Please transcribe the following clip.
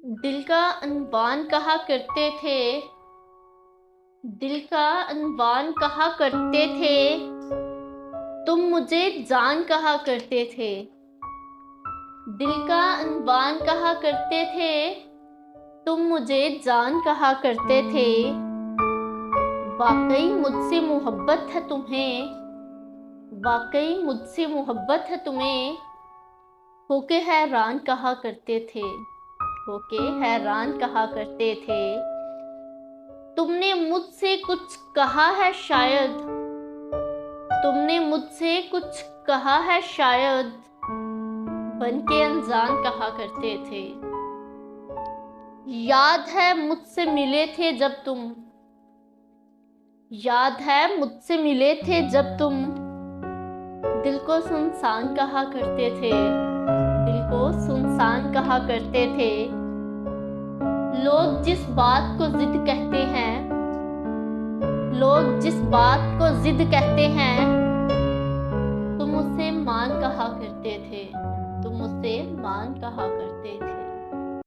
दिल का अनवान कहा करते थे। दिल का अनवान कहा करते थे। तुम मुझे जान कहा करते थे। दिल का अनवान कहा करते थे। तुम मुझे जान कहा करते थे। वाकई मुझसे मोहब्बत है तुम्हें। वाकई मुझसे मोहब्बत है तुम्हें। होके हैरान कहा करते थे। होके हैरान कहा करते थे। तुमने मुझसे कुछ कहा है शायद। तुमने मुझसे कुछ कहा है शायद। बनके अनजान कहा करते थे। याद है मुझसे मिले थे जब तुम। याद है मुझसे मिले थे जब तुम। दिल को सुनसान कहा करते थे। दिल को सुनसान कहा करते थे। लोग जिस बात को जिद कहते हैं। लोग जिस बात को जिद कहते हैं। तुम उसे मान कहा करते थे। तुम उसे मान कहा करते थे।